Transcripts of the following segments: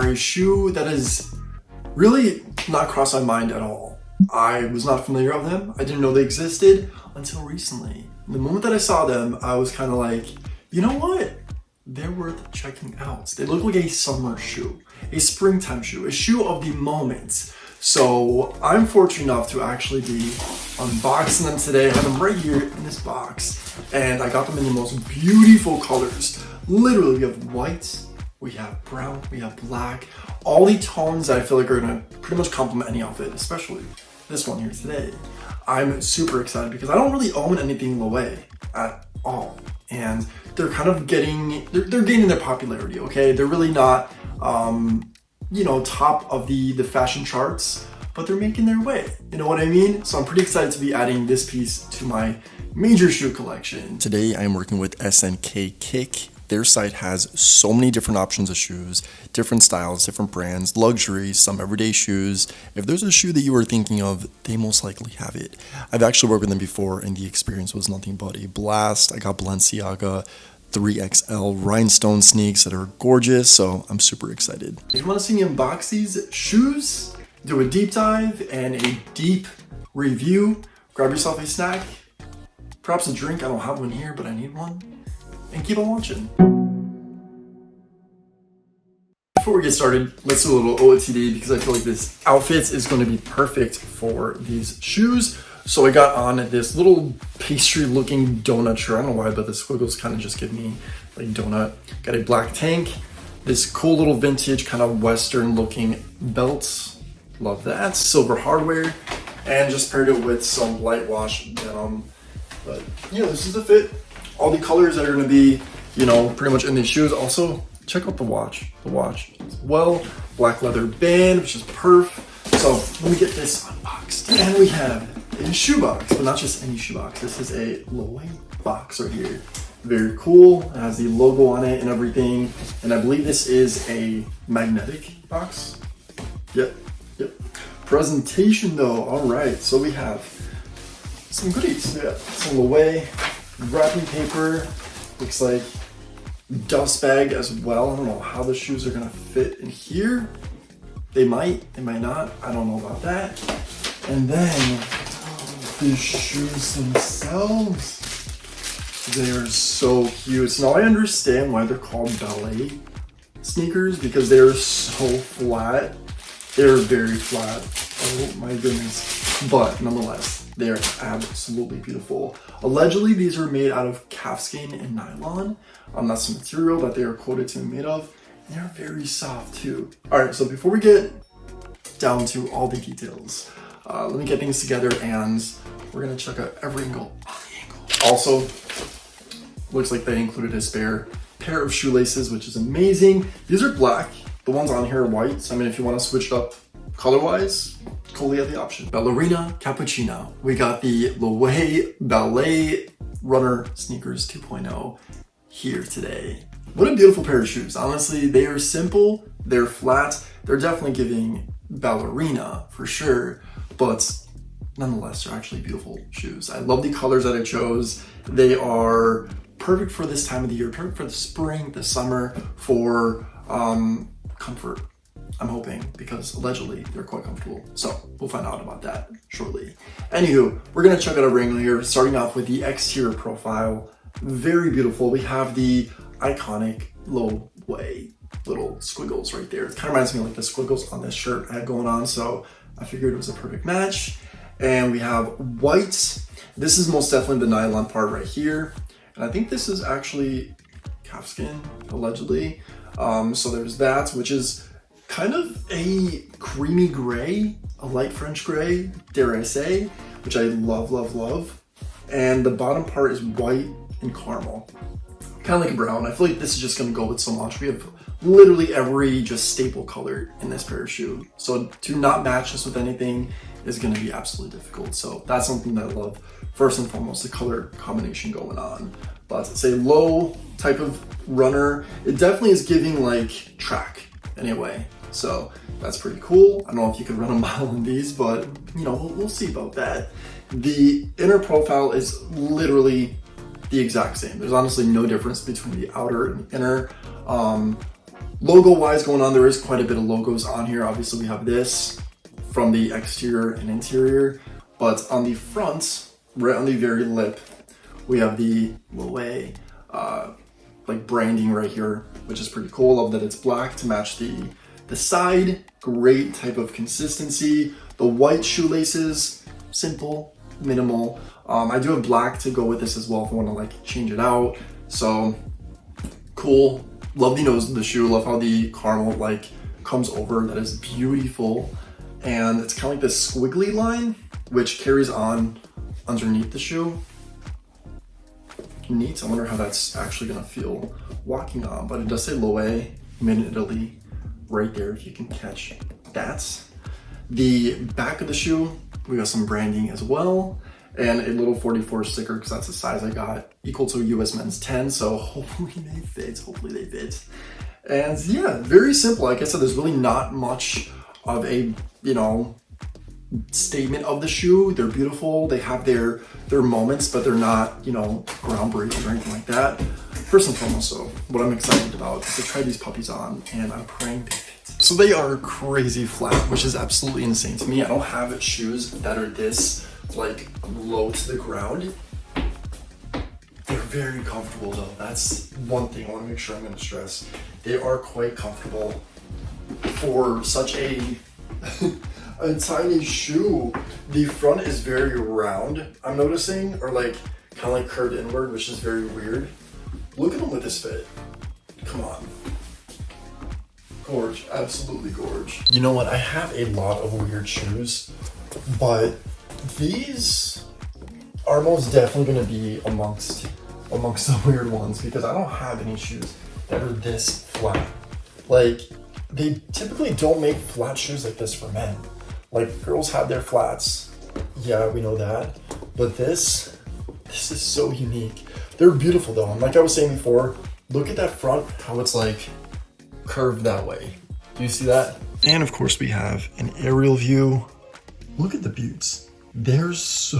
a shoe that is really not crossed my mind at all. I was not familiar with them. I didn't know they existed until recently. The moment that I saw them, I was kind of like, you know what? They're worth checking out. They look like a summer shoe, a springtime shoe, a shoe of the moment. So I'm fortunate enough to actually be unboxing them today. I have them right here in this box, and I got them in the most beautiful colors. Literally, we have white, we have brown, we have black, all the tones that I feel like are gonna pretty much complement any outfit, especially this one here today. I'm super excited because I don't really own anything Loewe at all. And they're kind of getting, they're gaining their popularity, okay? They're really not, you know, top of the fashion charts, but they're making their way. You know what I mean? So I'm pretty excited to be adding this piece to my major shoe collection. Today I am working with SNKKICK. Their site has so many different options of shoes, different styles, different brands, luxury, some everyday shoes. If there's a shoe that you were thinking of, they most likely have it. I've actually worked with them before and the experience was nothing but a blast. I got Balenciaga 3XL rhinestone sneaks that are gorgeous, so I'm super excited. If you want to see me unbox these shoes, do a deep dive and a deep review, grab yourself a snack, perhaps a drink. I don't have one here, but I need one. And keep on watching. Before we get started, let's do a little OOTD because I feel like this outfit is going to be perfect for these shoes. So I got on this little pastry looking donut shirt. I don't know why, but the squiggles kind of just give me like donut. Got a black tank, this cool little vintage kind of Western looking belt. Love that. Silver hardware, and just paired it with some light wash denim. But yeah, this is the fit. All the colors that are going to be, you know, pretty much in these shoes. Also, check out the watch as well. Black leather band, which is perf. So let me get this unboxed. And we have a shoebox, but not just any shoebox. This is a Loewe box right here. Very cool. It has the logo on it and everything. And I believe this is a magnetic box. Yep. Presentation though. All right. So we have some goodies. We got some Loewe wrapping paper, looks like dust bag as well. I don't know how the shoes are gonna fit in here. They might not. I don't know about that. And then the shoes themselves, they are so cute. So now I understand why they're called ballet sneakers, because they are so flat. They're very flat. Oh my goodness. But nonetheless, they are absolutely beautiful. Allegedly, these are made out of calfskin and nylon. That's the material that they are quoted to be made of. And they're very soft too. All right, so before we get down to all the details, let me get things together and we're gonna check out every angle on the ankle. Also, looks like they included a spare pair of shoelaces, which is amazing. These are black. The ones on here are white. So, I mean, if you want to switch it up color-wise, totally have the option. Ballerina cappuccino. We got the Loewe Ballet Runner Sneakers 2.0 here today. What a beautiful pair of shoes. Honestly, they are simple, they're flat, they're definitely giving ballerina for sure, but nonetheless, they're actually beautiful shoes. I love the colors that I chose. They are perfect for this time of the year, perfect for the spring, the summer, for comfort. I'm hoping, because allegedly they're quite comfortable. So we'll find out about that shortly. Anywho, we're gonna check out a wrinkle here, starting off with the exterior profile. Very beautiful. We have the iconic Loewe little squiggles right there. It kind of reminds me of like the squiggles on this shirt I had going on, so I figured it was a perfect match. And we have white. This is most definitely the nylon part right here. And I think this is actually calfskin, allegedly. So there's that, which is kind of a creamy gray, a light French gray, dare I say, which I love. And the bottom part is white and caramel, kind of like a brown. I feel like this is just gonna go with so much. We have literally every just staple color in this pair of shoe. So to not match this with anything is gonna be absolutely difficult. So that's something that I love. First and foremost, the color combination going on. But it's a low type of runner. It definitely is giving like track anyway. So that's pretty cool. I don't know if you could run a mile in these, but you know, we'll see about that. The inner profile is literally the exact same. There's honestly no difference between the outer and the inner. Logo wise going on, there is quite a bit of logos on here. Obviously we have this from the exterior and interior, but on the front, right on the very lip, we have the Loewe like branding right here, which is pretty cool. Love that it's black to match the side. Great type of consistency. The white shoelaces, simple, minimal. I do have black to go with this as well if I want to like change it out. So cool. Love the nose of the shoe. Love how the caramel like comes over. That is beautiful. And it's kind of like this squiggly line, which carries on underneath the shoe. Neat. I wonder how that's actually gonna feel walking on, but it does say Loewe, made in Italy, right there. You can catch that. The back of the shoe, we got some branding as well, and a little 44 sticker because that's the size I got, equal to US men's 10. So hopefully they fit. Hopefully they fit. And yeah, very simple. Like I said, there's really not much of a statement of the shoe. They're beautiful. They have their moments, but they're not, groundbreaking or anything like that. First and foremost, so what I'm excited about is to try these puppies on, and I'm praying they fit. So they are crazy flat, which is absolutely insane to me. I don't have shoes that are this like low to the ground. They're very comfortable though. That's one thing I want to make sure I'm going to stress. They are quite comfortable for such a tiny shoe. The front is very round, I'm noticing, or like kind of like curved inward, which is very weird. Look at them with this fit. Come on. Gorge, absolutely gorge. You know what? I have a lot of weird shoes, but these are most definitely going to be amongst the weird ones because I don't have any shoes that are this flat. Like, they typically don't make flat shoes like this for men. Like, girls have their flats. Yeah, we know that. But this is so unique. They're beautiful though. And like I was saying before, look at that front, how it's like curved that way. Do you see that? And of course we have an aerial view. Look at the buttes. They're so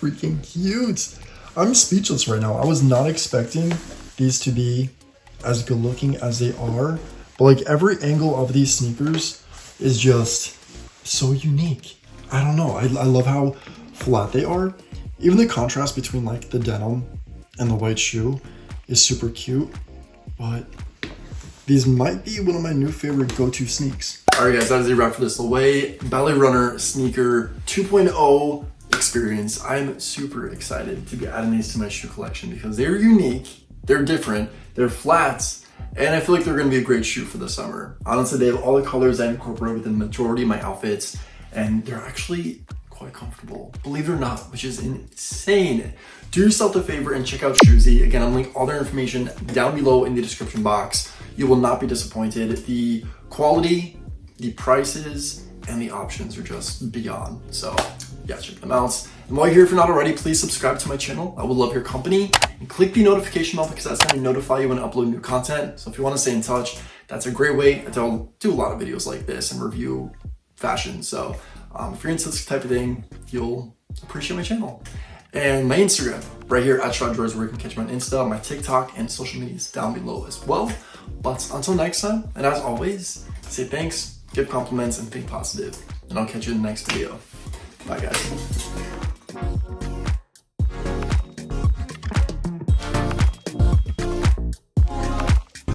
freaking cute. I'm speechless right now. I was not expecting these to be as good looking as they are. But like every angle of these sneakers is just so unique. I don't know. I love how flat they are. Even the contrast between like the denim and the white shoe is super cute. But these might be one of my new favorite go-to sneaks. All right guys, that is a wrap for this Loewe Ballet Runner sneaker 2.0 experience. I'm super excited to be adding these to my shoe collection because they're unique, they're different, they're flats, and I feel like they're gonna be a great shoe for the summer. Honestly, they have all the colors I incorporate within the majority of my outfits, and they're actually quite comfortable, believe it or not, which is insane. Do yourself a favor and check out 𝐂𝐿𝐿. Again, I'm linking all their information down below in the description box. You will not be disappointed. The quality, the prices, and the options are just beyond. So yeah, check them out. And while you're here, if you're not already, please subscribe to my channel. I would love your company. And click the notification bell because that's going to notify you when I upload new content. So if you want to stay in touch, that's a great way. I do a lot of videos like this and review fashion. So if you're into this type of thing, you'll appreciate my channel. And my Instagram, right here at @ShotDrawers, where you can catch me on Insta, my TikTok, and social medias down below as well. But until next time, and as always, say thanks, give compliments, and think positive. And I'll catch you in the next video. Bye guys.